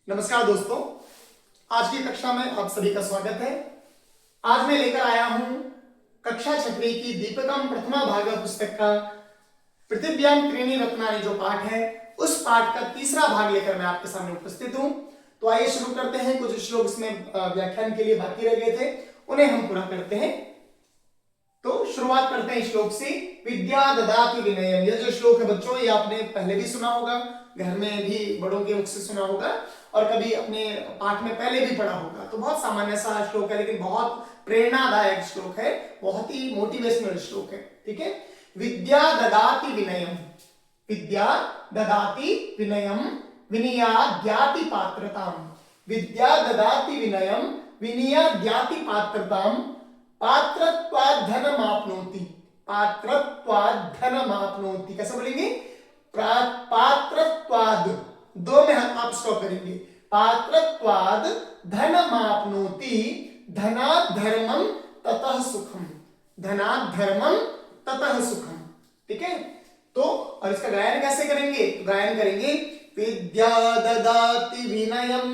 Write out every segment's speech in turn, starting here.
नमस्कार दोस्तों, आज की कक्षा में आप सभी का स्वागत है। आज मैं लेकर आया हूं कक्षा छठवीं की दीपिकम प्रथमा भाग पुस्तक का पृथिव्याम त्रीणि रत्नानि जो पाठ है, उस पाठ का तीसरा भाग लेकर मैं आपके सामने उपस्थित हूं। तो आइए शुरू करते हैं। कुछ श्लोक इसमें व्याख्यान के लिए बाकी रह गए थे, उन्हें हम पूरा करते हैं। तो शुरुआत करते हैं श्लोक से। विद्या ददाति विनयम, यह जो श्लोक है बच्चों, ये आपने पहले भी सुना होगा, घर में भी बड़ों के मुख से सुना होगा और कभी अपने पाठ में पहले भी पढ़ा होगा। तो बहुत सामान्य सा श्लोक है, लेकिन बहुत प्रेरणादायक श्लोक है, बहुत ही मोटिवेशनल श्लोक है। ठीक है। विद्या ददाति विनयम, विद्या ददाति विनयम विनयाद्याति पात्रताम, विद्या ददाति विनयम विनयाद्याति पात्रताम, पात्रत्वात् धनमाप्नोति, पात्रत्वात् धनमाप्नोति। कैसे बोलेंगे? पात्रत्वाद, दो में आप स्टॉप करेंगे। पात्रत्वाद धनमाप्नोति, धनात् धर्मम ततः सुखम, धनात् धर्मम ततः सुखम। ठीक है। तो और इसका गायन कैसे करेंगे? गायन करेंगे विद्या ददाति विनयम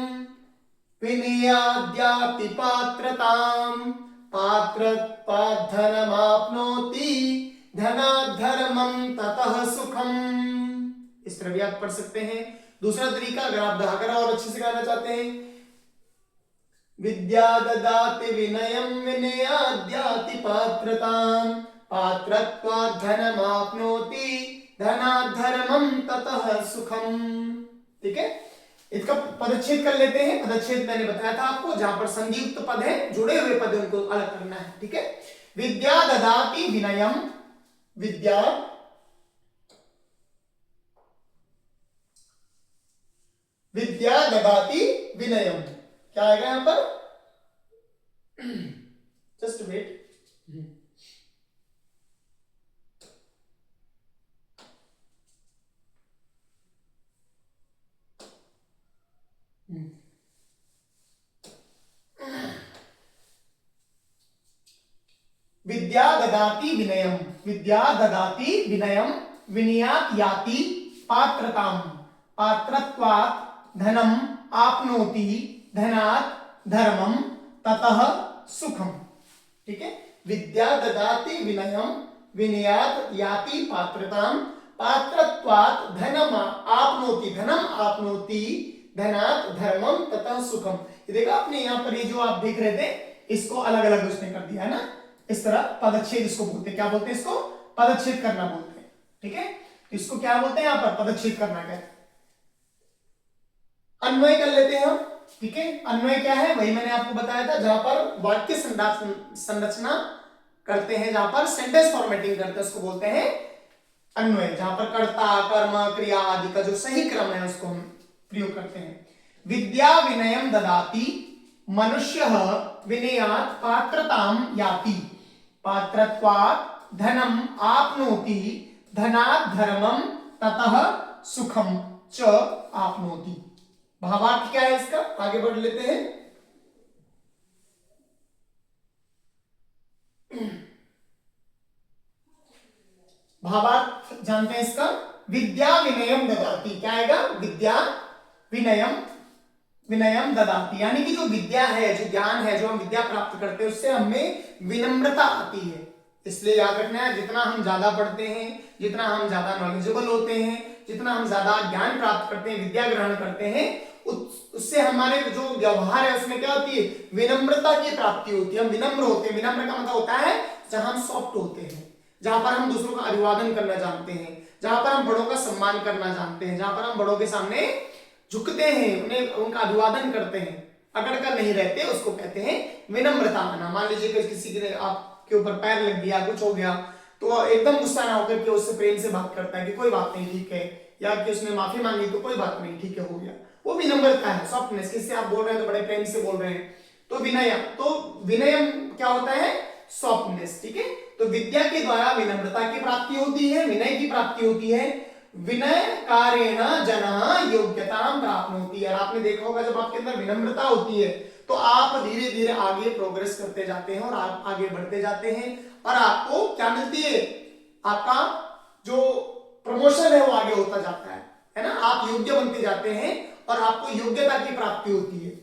विनयाद्याति पात्रताम, पात्रत्वात् धनमाप्नोति, धनात् धर्मम ततः सुखम। इस तरह भी आप पढ़ सकते हैं। दूसरा तरीका, अगर आप दहाकर और अच्छे से गाना चाहते हैं, विद्या ददाति विनयम विनयाद्याति पात्रताम, पात्रत्वात् धनमाप्नोति, धनात् धर्मम ततः सुखम। ठीक है। इसका पदच्छेद कर लेते हैं। पदच्छेद मैंने बताया था आपको, जहां पर संधियुक्त पद है, जुड़े हुए पद उनको अलग करना है। ठीक है। विद्या ददाति विनयम, विद्या विद्या ददाति विनयम, क्या आएगा यहां पर? Just wait. विद्या ददाति विनयम, विद्या ददाति विनयम विनयात् याति पात्रताम, पात्रत्वात् धनम आपनोति, धनात् धर्मम ततः सुखम। ठीक है। विद्या ददाति विनयम विनयात् याति पात्रताम, पात्रत्वात् धनम आपनोति, धनम आपनोति, धनात् धर्मम ततः सुखम। ये देखा आपने, यहाँ पर ये जो आप देख रहे थे, इसको अलग अलग उसने कर दिया है ना। इस तरह पदच्छेद इसको बोलते हैं। क्या बोलते हैं इसको? पदच्छेद करना बोलते हैं। ठीक है। इसको क्या बोलते हैं? यहाँ पर पदच्छेद करना कहते हैं। अन्वय कर लेते हैं हम। ठीक है। अन्वय क्या है? वही मैंने आपको बताया था, जहां पर वाक्य संरचना करते हैं, जहां पर सेंटेंस फॉर्मेटिंग करते हैं, उसको बोलते हैं अन्वय। जहां पर कर्ता कर्म क्रिया आदि का जो सही क्रम है उसको हम प्रयोग करते हैं। विद्या विनयम ददाति, मनुष्यः विनयात् पात्रताम याति, पात्रत्वात् धनम आपनोति, धनात् धर्मम ततः सुखम च आपनोति। भावार्थ क्या है इसका? आगे बढ़ लेते हैं। भावार्थ जानते हैं इसका। विद्या विनयम ददाति, क्या आएगा? विद्या विनयम विनयम ददाति, यानी कि जो विद्या है, जो ज्ञान है, जो हम विद्या प्राप्त करते हैं, उससे हमें विनम्रता आती है। इसलिए याद रखना है, जितना हम ज्यादा पढ़ते हैं, जितना हम ज्यादा नॉलेजेबल होते हैं, जितना हम ज्यादा ज्ञान प्राप्त करते हैं, विद्या ग्रहण करते हैं, उससे हमारे जो व्यवहार है उसमें क्या होती है? विनम्रता की प्राप्ति होती है। हम विनम्र होते हैं। विनम्र का मतलब होता है जहां हम सॉफ्ट होते हैं, जहां पर हम दूसरों का अभिवादन करना जानते हैं, जहां पर हम बड़ों का सम्मान करना जानते हैं, जहां पर हम बड़ों के सामने झुकते हैं, उन्हें उनका अभिवादन करते हैं, अकड़ कर नहीं रहते, उसको कहते हैं विनम्रता आना। मान लीजिए कि किसी के आपके ऊपर पैर लग गया, कुछ हो गया, तो एकदम गुस्सा ना होकर के उससे प्रेम से बात करता है कि कोई बात नहीं, ठीक है, या कि उसने माफी मांगी तो कोई बात नहीं, ठीक है, हो गया। वो विनम्रता है, सॉफ्टनेस। किससे आप बोल रहे हैं तो बड़े प्रेम से बोल रहे हैं, तो विनय। तो विनय क्या होता है? सॉफ्टनेस। ठीक है। तो विद्या के द्वारा विनम्रता की प्राप्ति होती है, विनय की प्राप्ति होती है। विनय कारेण जनः योग्यतां प्राप्नोति। और आपने देखा होगा, जब आपके अंदर विनम्रता होती है तो आप धीरे धीरे आगे प्रोग्रेस करते जाते हैं और आप आगे बढ़ते जाते हैं और आपको क्या मिलती है? आपका जो प्रमोशन है वो आगे होता जाता है ना। आप योग्य बनते जाते हैं और आपको योग्यता की प्राप्ति होती है।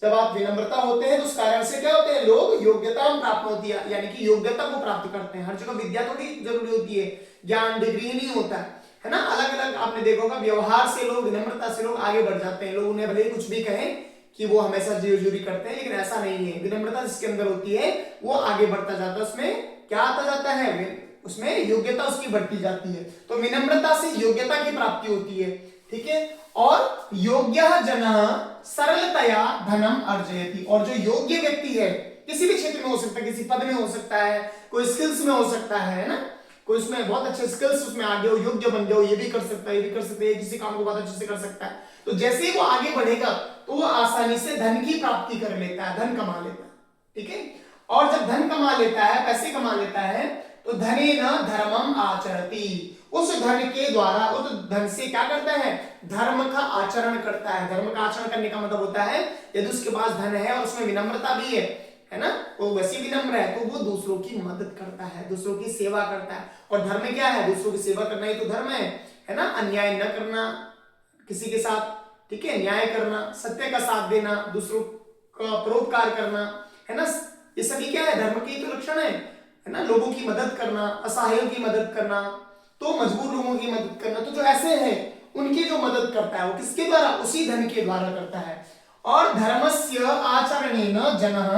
जब आप विनम्रता होते हैं तो उस कारण से क्या होते हैं, लोग योग्यता प्राप्त होती है, यानी कि योग्यता को प्राप्त करते हैं। हर जगह विद्या थोड़ी जरूरी होती है, ज्ञान डिग्री नहीं होता है ना। अलग अलग आपने देखा होगा, व्यवहार से लोग, विनम्रता से लोग आगे बढ़ जाते हैं। लोग उन्हें भले ही कुछ भी कहें कि वो हमेशा जोरी करते हैं, लेकिन ऐसा नहीं है। विनम्रता जिसके अंदर होती है वो आगे बढ़ता जाता है, उसमें क्या आता जाता है, उसमें योग्यता उसकी बढ़ती जाती है। तो विनम्रता से योग्यता की प्राप्ति होती है, ठीक है। और योग्य जन सरलतया धनम अर्जयति, और जो योग्य व्यक्ति है, किसी भी क्षेत्र में हो सकता है, किसी पद में हो सकता है, कोई स्किल्स में हो सकता है ना, कोई उसमें बहुत अच्छे स्किल्स उसमें आगे हो, योग्य बन गया हो, ये भी कर सकता है, ये भी कर सकता है, किसी काम को बहुत अच्छे से कर सकता है, तो जैसे ही वो आगे बढ़ेगा तो वो आसानी से धन की प्राप्ति कर लेता है, धन कमा लेता है, ठीक है। और जब धन कमा लेता है, पैसे कमा लेता है, तो धने न धर्मम आचरति, उस धन के द्वारा, उस धन से क्या करता है, धर्म का आचरण करता है। धर्म का आचरण करने का मतलब होता है, यदि उसके पास धन है और उसमें विनम्रता भी है ना, वो वैसे विनम्र है, तो वो दूसरों की मदद करता है, दूसरों की सेवा करता है। और धर्म क्या है, दूसरों की सेवा करना ही तो धर्म है ना। अन्याय न करना किसी के साथ, ठीक है, न्याय करना, सत्य का साथ देना, दूसरों का परोपकार करना, है ना, ये सभी क्या है, धर्म के तो लक्षण है ना। लोगों की मदद करना, असहायों की मदद करना, तो मजबूर लोगों की मदद करना, तो जो ऐसे हैं उनकी जो मदद करता है वो किसके द्वारा, उसी धन के द्वारा करता है। और धर्मस्य आचरणेन जनः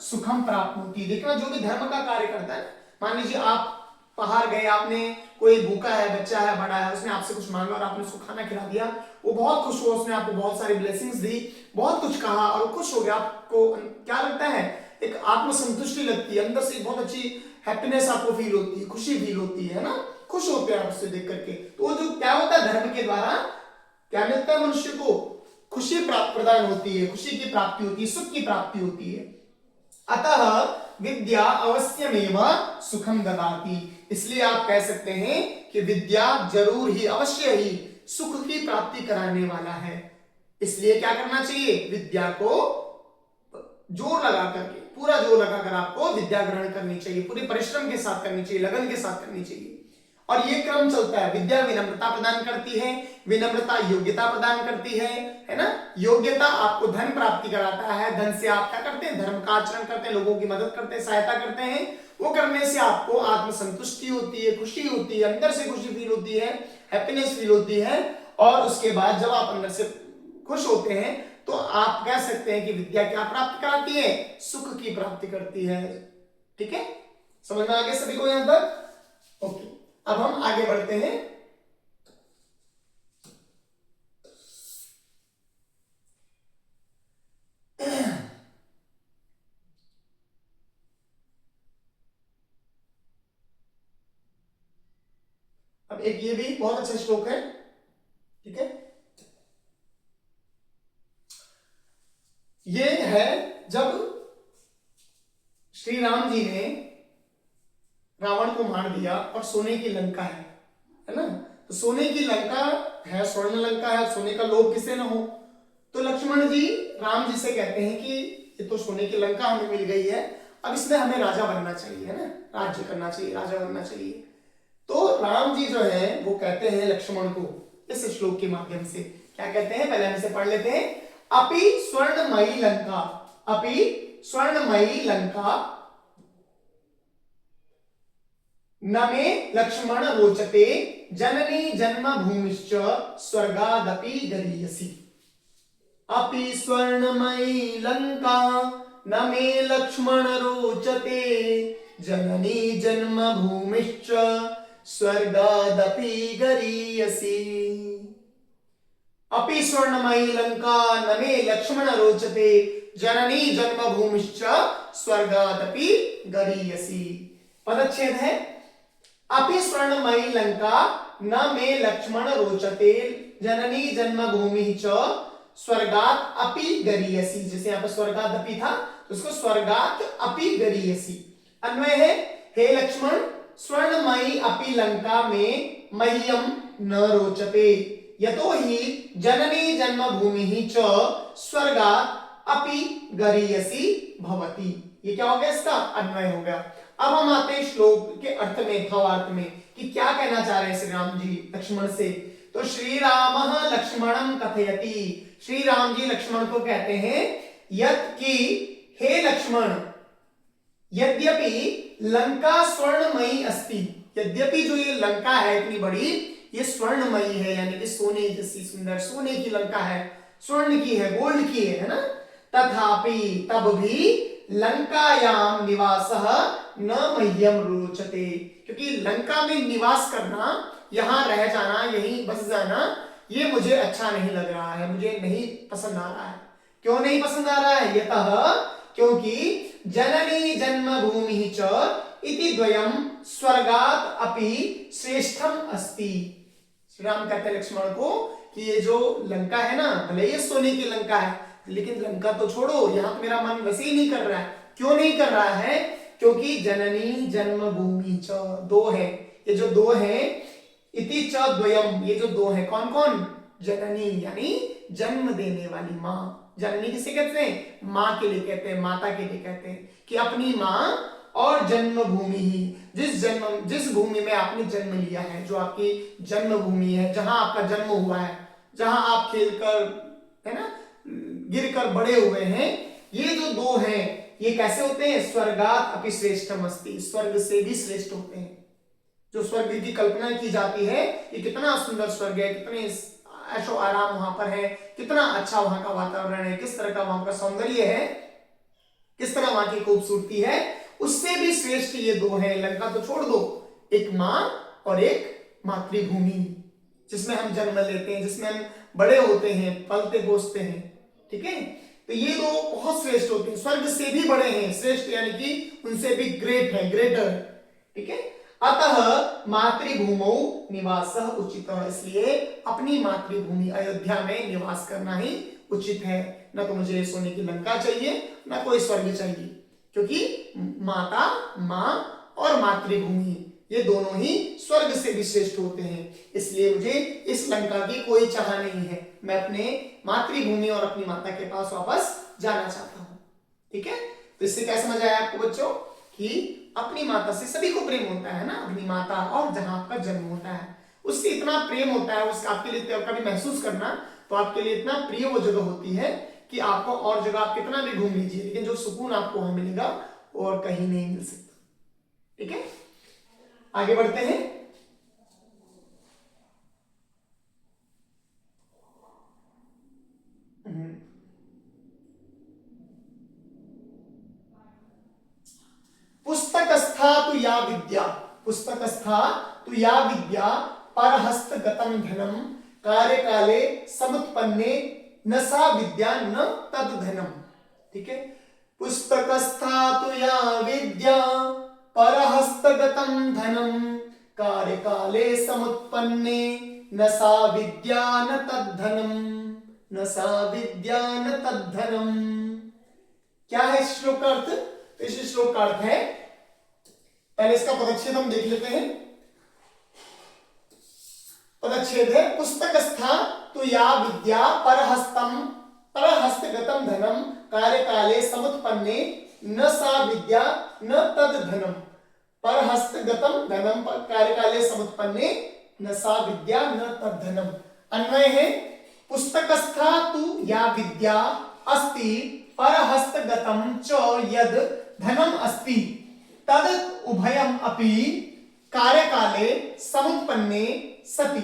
सुखम प्राप्नोति। देखना, जो भी धर्म का कार्य करता है, मान लीजिए आप बाहर गए, आपने, कोई भूखा है, बच्चा है, बड़ा है, उसने आपसे कुछ मांगा और आपने उसको खाना खिला दिया, वो बहुत खुश हुआ, उसने आपको बहुत सारी ब्लेसिंग्स दी, बहुत कुछ कहा और खुश हो गया। आपको क्या लगता है, एक आत्मसंतुष्टि लगती है, अंदर से बहुत अच्छी हैप्पीनेस आपको फील होती है, खुशी फील होती है ना, खुश होते हैं आप उससे देख करके। तो वो जो क्या होता है, धर्म के द्वारा क्या मिलता है मनुष्य को, खुशी प्रदान होती है, खुशी की प्राप्ति होती है, सुख की प्राप्ति होती है। अतः विद्या अवश्यमेव सुखम ददाति, इसलिए आप कह सकते हैं कि विद्या जरूर ही, अवश्य ही सुख की प्राप्ति कराने वाला है। इसलिए क्या करना चाहिए, विद्या को जोर लगा करके, पूरा जोर लगाकर आपको विद्या ग्रहण करनी चाहिए, पूरे परिश्रम के साथ करनी चाहिए, लगन के साथ करनी चाहिए। और ये क्रम चलता है, विद्या विनम्रता प्रदान करती है, विनम्रता योग्यता प्रदान करती है ना। योग्यता आपको धन प्राप्ति कराता है, धन से आप क्या करते हैं, धर्म का आचरण करते हैं, लोगों की मदद करते हैं, सहायता करते हैं। वो करने से आपको आत्मसंतुष्टि होती है, खुशी होती है, अंदर से खुशी फील होती है, हैप्पीनेस फील होती है। और उसके बाद जब आप अंदर से खुश होते हैं तो आप कह सकते हैं कि विद्या क्या प्राप्त कराती है, सुख की प्राप्ति करती है, ठीक है। समझ में आ गया सभी को यहां तक, ओके। अब हम आगे बढ़ते हैं। अब एक ये भी बहुत अच्छा श्लोक है, ठीक है। ये है जब श्री राम जी ने रावण को मार दिया और सोने की लंका है ना, तो सोने की लंका है, स्वर्ण लंका है, सोने का लोभ किसे ना हो। तो लक्ष्मण जी राम जी से कहते हैं कि ये तो सोने की लंका हमें मिल गई है, अब इसमें हमें राजा बनना चाहिए, है ना, राज्य करना चाहिए, राजा बनना चाहिए। तो राम जी जो है वो कहते हैं लक्ष्मण को इस श्लोक के माध्यम से, क्या कहते हैं, पहले हम इसे पढ़ लेते हैं। अपि स्वर्णमयी लंका, अपि स्वर्णमयी लंका न मे लक्ष्मण रोचते, जननी जन्म भूमिश्च स्वर्गादपि गरीयसी। अपि स्वर्णमयी लंका न मे लक्ष्मण रोचते, जननी जन्म भूमिश्च स्वर्गादपि गरीयसी। अपि स्वर्णमयी लंका न मे लक्ष्मण रोचते, जननी जन्म भूमिश्च स्वर्गादपि गरीयसी। पदच्छेद है, अपि स्वर्णमयी लंका न मे लक्ष्मण रोचते, जननी जन्म भूमि च स्वर्गात अपि गरीयसी। जैसे यहाँ पर स्वर्गात अपि था तो उसको स्वर्गात अपि गरीयसी अन्वय है। हे लक्ष्मण, स्वर्णमयी अपि लंका में मह्यम न रोचते, यतो ही जननी जन्म भूमि च स्वर्गात अपि गरीयसी भवति। ये क्या हो गया, इसका अन्वय हो गया। अब हम आते हैं श्लोक के अर्थ में, भावार्थ में, कि क्या कहना चाह रहे हैं श्री राम जी लक्ष्मण से। तो श्री राम लक्ष्मणं कथयति, श्री राम जी लक्ष्मण को कहते हैं यत् कि हे लक्ष्मण, यद्यपि लंका स्वर्णमयी अस्ति, यद्यपि जो ये लंका है इतनी बड़ी, ये स्वर्णमयी है, यानी कि सोने जैसी सुंदर, सोने की लंका है, स्वर्ण की है, गोल्ड की है ना, तथापि तब भी लंकायाम निवासः न मह्यम रोचते, क्योंकि लंका में निवास करना, यहां रह जाना, यहीं बस जाना, ये मुझे अच्छा नहीं लग रहा है, मुझे नहीं पसंद आ रहा है। क्यों नहीं पसंद आ रहा है? यतः, क्योंकि जननी जन्मभूमि च इति द्वयम स्वर्गात अपि श्रेष्ठम अस्ति। श्री राम कहते हैं लक्ष्मण को कि ये जो लंका है ना, भले ये सोने की लंका है, लेकिन लंका तो छोड़ो, यहां तो मेरा मन वैसे ही नहीं कर रहा है। क्यों नहीं कर रहा है? क्योंकि जननी जन्मभूमि च, दो है, ये जो दो है, इति च द्वयम, ये जो दो है, कौन कौन? जननी यानी जन्म देने वाली माँ। जननी किसे कहते हैं? माँ के लिए कहते हैं, माता के लिए कहते हैं, कि अपनी माँ और जन्मभूमि ही, जिस भूमि में आपने जन्म लिया है, जो आपकी जन्मभूमि है, जहां आपका जन्म हुआ है, जहां आप खेलकर, है ना, गिरकर बड़े हुए हैं, ये जो दो हैं, ये कैसे होते हैं? स्वर्गात अपि श्रेष्ठम अस्ति, स्वर्ग से भी श्रेष्ठ होते हैं। जो स्वर्ग की कल्पना की जाती है, ये कितना सुंदर स्वर्ग है, कितने ऐशो आराम वहां पर है, कितना अच्छा वहां का वातावरण है, किस तरह का वहां का सौंदर्य है, किस तरह वहां की खूबसूरती है, उससे भी श्रेष्ठ ये दो हैं। लंका तो छोड़ दो, एक माँ और एक मातृभूमि, जिसमें हम जन्म लेते हैं, जिसमें हम बड़े होते हैं, पलते पोसते हैं, ठीक है। तो ये दो बहुत श्रेष्ठ होते हैं, स्वर्ग से भी बड़े हैं, श्रेष्ठ यानी कि उनसे भी ग्रेट है, ग्रेटर, ठीक है। अतः मातृभूमौ निवासः उचितः, इसलिए अपनी मातृभूमि अयोध्या में निवास करना ही उचित है। न तो मुझे सोने की लंका चाहिए, न कोई स्वर्ग चाहिए, क्योंकि माता, माँ और मातृभूमि ये दोनों ही स्वर्ग से भी श्रेष्ठ होते हैं। इसलिए मुझे इस लंका की कोई चाह नहीं है, मैं अपने मातृभूमि और अपनी माता के पास वापस जाना चाहता हूं, ठीक है। तो इससे क्या समझ आया आपको बच्चों, कि अपनी माता से सभी को प्रेम होता है ना, अपनी माता और जहां आपका जन्म होता है उससे इतना प्रेम होता है, उसका आपके लिए कभी महसूस करना, तो आपके लिए इतना प्रिय वो जगह होती है कि आपको और जगह आप कितना भी घूम लीजिए, लेकिन जो सुकून आपको वहां मिलेगा और कहीं नहीं मिल सकता, ठीक है। आगे बढ़ते हैं। पुस्तकस्था तु या विद्या, पुस्तकस्था तु या विद्या परहस्तगतं धनम कार्यकाले समुत्पन्ने न सा विद्या न तद धनम, ठीक है। पुस्तकस्था तु या विद्या परहस्तगतं धनम कार्यकाले समुत्पन्ने न सा विद्या न तद धनम, न सा विद्या न तद धनम। क्या है इस श्लोक का अर्थ? इस श्लोक का अर्थ है, पहले इसका पदच्छेद हम देख लेते हैं। पदच्छेद है, पुस्तकस्था तु या विद्या परहस्तगतं धनम कार्यकाले समुत्पन्ने न सा विद्या न तद धनम, परहस्तगतं धनम कार्यकाले समुत्पन्ने न सा विद्या न तद धनम। अन्वय है, पुस्तकस्था तु या विद्या अस्ति परहस्तगतं च यद धनम अस्ति तद उभयम अपि कार्यकाले समुत्पन्ने सति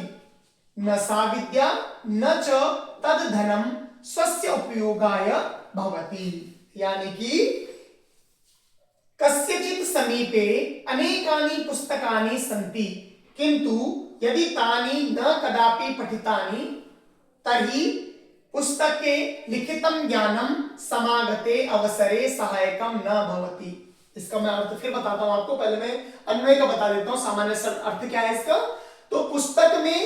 न सा विद्या न च तद धनम स्वस्य उपयोगाय भवति। यानी कि कस्यचित् समीपे अनेकानि पुस्तकानि सन्ति, किंतु यदि तानि न कदापि पठितानि तर्हि पुस्तके लिखितं ज्ञानम समागते अवसरे सहायकम न भवति। इसका मैं अर्थ फिर बताता हूं आपको, पहले मैं अन्वय का बता देता हूं, सामान्य अर्थ क्या है इसका। तो पुस्तक में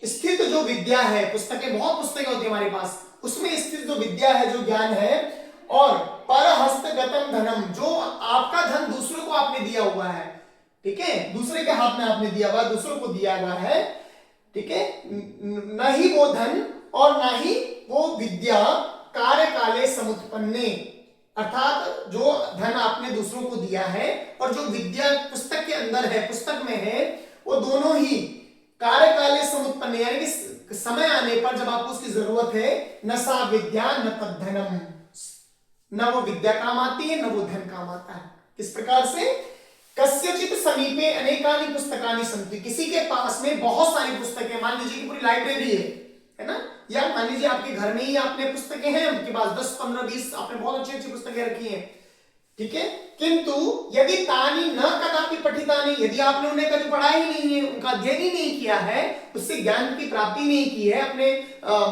स्थित जो विद्या है, पुस्तकें बहुत पुस्तकें होती है हमारे पास, उसमें स्थित जो विद्या है, जो ज्ञान है, और परहस्तगतं धनम, जो आपका धन दूसरों को आपने दिया हुआ है, ठीक है, दूसरे के हाथ में आपने दिया हुआ, दूसरों को दिया हुआ है, ठीक है, न ही वो धन और ना ही वो विद्या कार्यकाले समुत्पन्ने, अर्थात जो धन आपने दूसरों को दिया है और जो विद्या पुस्तक के अंदर है, पुस्तक में है, वो दोनों ही कार्य काले समुत्पन्न, यानी कि समय आने पर जब आपको उसकी जरूरत है, न सा विद्या न तद्धनम, न वो विद्या काम आती है न वो धन काम आता है। किस प्रकार से? कस्यचित समीपे अनेकानि पुस्तकानि सन्ति, किसी के पास में बहुत सारी पुस्तकें, मान लीजिए कि पूरी लाइब्रेरी है ना, या मान लीजिए आपके घर में ही आपने पुस्तकें हैं, उनके पास 10 15 20 आपने बहुत अच्छी अच्छी पुस्तकें रखी हैं, ठीक है, किंतु यदि तानि न कदापि पठितानि, यदि आपने उन्हें कभी पढ़ा ही नहीं है, उनका अध्ययन ही नहीं किया है, उससे ज्ञान की प्राप्ति नहीं की है, अपने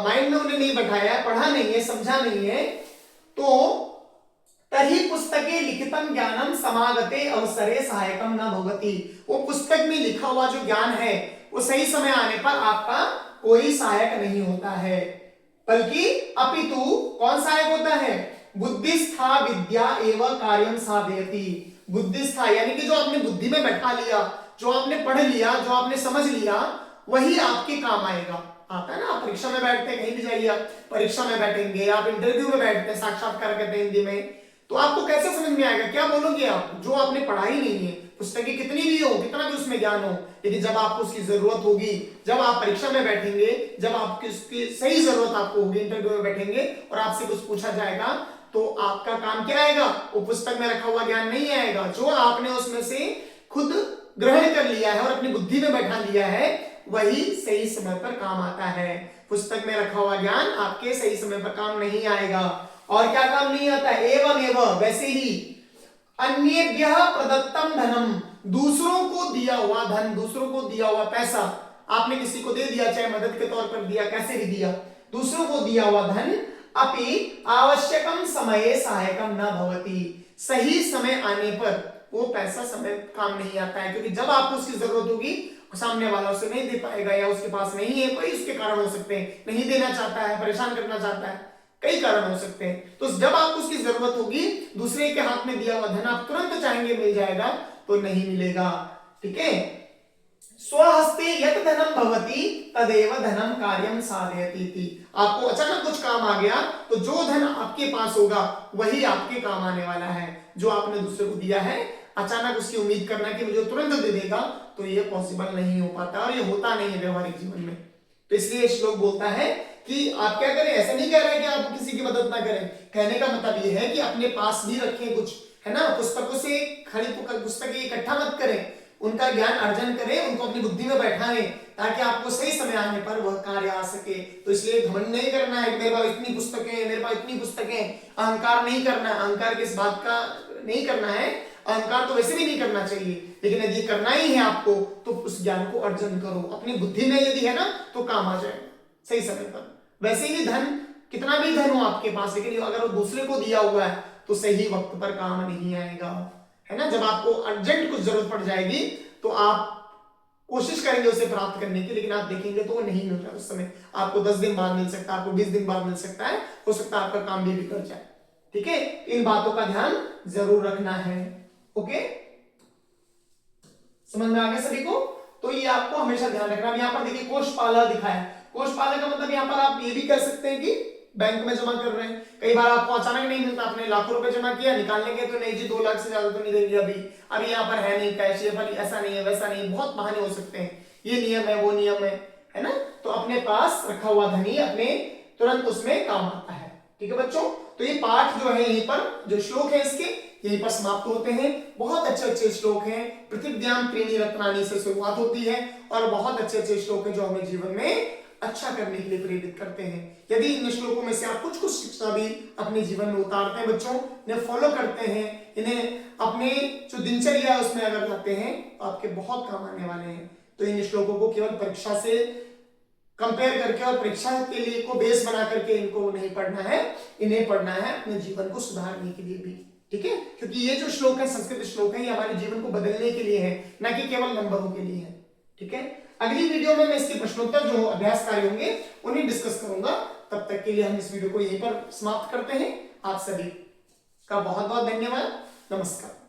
माइंड में उन्हें नहीं बैठाया, पढ़ा नहीं है, समझा नहीं है, तो तही पुस्तके लिखितम ज्ञानम समागते अवसरे सहायकम न भवति, वो पुस्तक में लिखा हुआ जो ज्ञान है वो सही समय आने पर आपका कोई सहायक नहीं होता है, बल्कि अपितु कौन सहायक होता है? बुद्धिस्था विद्या एवं कार्यम साधयति, बुद्धिस्था यानी कि जो आपने बुद्धि में बैठा लिया, जो आपने पढ़ लिया, जो आपने समझ लिया, वही आपके काम आएगा। आता है ना, आप परीक्षा में बैठते हैं, कहीं भी जाइए आप परीक्षा में बैठेंगे, आप इंटरव्यू में बैठते हैं, साक्षात्कार करते हैं हिंदी में, तो आपको कैसे समझ में आएगा? क्या बोलोगे आप? जो आपने पढ़ा ही नहीं है, पुस्तकें कितनी भी हो, कितना भी उसमें ज्ञान हो, लेकिन जब आपको उसकी जरूरत होगी, जब आप परीक्षा में बैठेंगे, जब आपकी उसकी सही जरूरत आपको होगी, इंटरव्यू में बैठेंगे और आपसे कुछ पूछा जाएगा, तो आपका काम क्या आएगा? वो पुस्तक में रखा हुआ ज्ञान नहीं आएगा, जो आपने उसमें से खुद ग्रहण कर लिया है और अपनी बुद्धि में बैठा लिया है, वही सही समय पर काम आता है। पुस्तक में रखा हुआ ज्ञान आपके सही समय पर काम नहीं आएगा। और क्या काम नहीं आता? एवं एवं वैसे ही अन्येभ्यः प्रदत्तम धनम, दूसरों को दिया हुआ धन, दूसरों को दिया हुआ पैसा, आपने किसी को दे दिया, चाहे मदद के तौर पर दिया, कैसे भी दिया, दूसरों को दिया हुआ धन अपि आवश्यकम समये सहायकम न भवति, सही समय आने पर वो पैसा समय काम नहीं आता है, क्योंकि जब आपको उसकी जरूरत होगी सामने वाला उसे नहीं दे पाएगा, या उसके पास नहीं है, कोई उसके कारण हो सकते हैं, नहीं देना चाहता है, परेशान करना चाहता है, कई कारण हो सकते हैं। तो जब आपको उसकी जरूरत होगी, दूसरे के हाथ में दिया हुआ धन आप तुरंत चाहेंगे मिल जाएगा, तो नहीं मिलेगा, ठीक है। स्वहस्ते यत धनम भवति तदेव धनम कार्यम साधयति, आपको अचानक कुछ काम आ गया, तो जो धन आपके पास होगा वही आपके काम आने वाला है। जो आपने दूसरे को दिया है, अचानक उसकी उम्मीद करना कि मुझे तुरंत दे देगा, तो ये पॉसिबल नहीं हो पाता, और ये होता नहीं है व्यवहारिक जीवन में। तो इसलिए श्लोक बोलता है कि आप क्या करें, ऐसा नहीं कह रहे कि आप किसी की मदद ना करें, कहने का मतलब ये है कि अपने पास भी रखें कुछ, है ना, पुस्तकों से खड़ी पुस्तकें इकट्ठा मत करें, उनका ज्ञान अर्जन करें, उनको अपनी बुद्धि में बैठाएं, ताकि आपको सही समय आने पर वह कार्य आ सके। तो इसलिए घमंड नहीं करना है, मेरे पास इतनी पुस्तकें, मेरे पास इतनी पुस्तकें, अहंकार नहीं करना है, अहंकार किस बात का नहीं करना है, अहंकार तो वैसे भी नहीं करना चाहिए, लेकिन यदि करना ही है आपको, तो उस ज्ञान को अर्जन करो, अपनी बुद्धि में यदि है ना, तो काम आ जाएगा सही समय पर। वैसे ही धन, कितना भी धन हो आपके पास, लेकिन अगर वो दूसरे को दिया हुआ है, तो सही वक्त पर काम नहीं आएगा, है ना। जब आपको अर्जेंट कुछ जरूरत पड़ जाएगी, तो आप कोशिश करेंगे उसे प्राप्त करने की, लेकिन आप देखेंगे तो वो नहीं मिल रहा उस समय, आपको 10 दिन बाद मिल सकता है, आपको 20 दिन बाद मिल सकता है, हो सकता है आपका काम भी बिगड़ जाए, ठीक है। इन बातों का ध्यान जरूर रखना है, ओके, समझ में आ गया सभी को। तो ये आपको हमेशा ध्यान रखना। अब यहाँ पर देखिए कोषपाला दिखाया है, कोषपाला का मतलब यहाँ पर आप ये भी कह सकते हैं कि बैंक में जमा कर रहे हैं। कई बार आपको अचानक नहीं मिलता, आपने लाखों रुपए जमा किया, निकालने के तो नहीं जी 2 लाख से ज्यादा तो नहीं देंगे अभी यहाँ पर है नहीं कैश, ऐसा नहीं है, वैसा नहीं, बहुत बहाने हो सकते हैं, ये नियम है वो नियम है ना। तो अपने पास रखा हुआ धन ही अपने तुरंत उसमें काम आता है, ठीक है बच्चों। तो ये पाठ जो है, यहीं पर जो श्लोक है इसके यहीं पर समाप्त होते हैं। बहुत अच्छे अच्छे श्लोक हैं, पृथिव्याम त्रीणि रत्नानि से शुरुआत होती है, और बहुत अच्छे अच्छे श्लोक हैं जो हमें जीवन में अच्छा करने के लिए प्रेरित करते हैं। यदि इन श्लोकों में से आप कुछ कुछ शिक्षा भी अपने जीवन में उतारते हैं बच्चों, इन्हें फॉलो करते हैं, इन्हें अपने जो दिनचर्या है उसमें अगर लाते हैं, तो आपके बहुत काम आने वाले हैं। तो इन श्लोकों को केवल परीक्षा से कंपेयर करके और परीक्षा के लिए को बेस बना करके इनको नहीं पढ़ना है, इन्हें पढ़ना है अपने जीवन को सुधारने के लिए भी, ठीक है। क्योंकि ये जो श्लोक है, संस्कृत श्लोक है, ये हमारे जीवन को बदलने के लिए है, ना कि केवल नंबरों के लिए है, ठीक है। अगली वीडियो में मैं इसके प्रश्नोत्तर जो अभ्यास कार्य होंगे उन्हें डिस्कस करूंगा। तब तक के लिए हम इस वीडियो को यहीं पर समाप्त करते हैं। आप सभी का बहुत बहुत धन्यवाद। नमस्कार।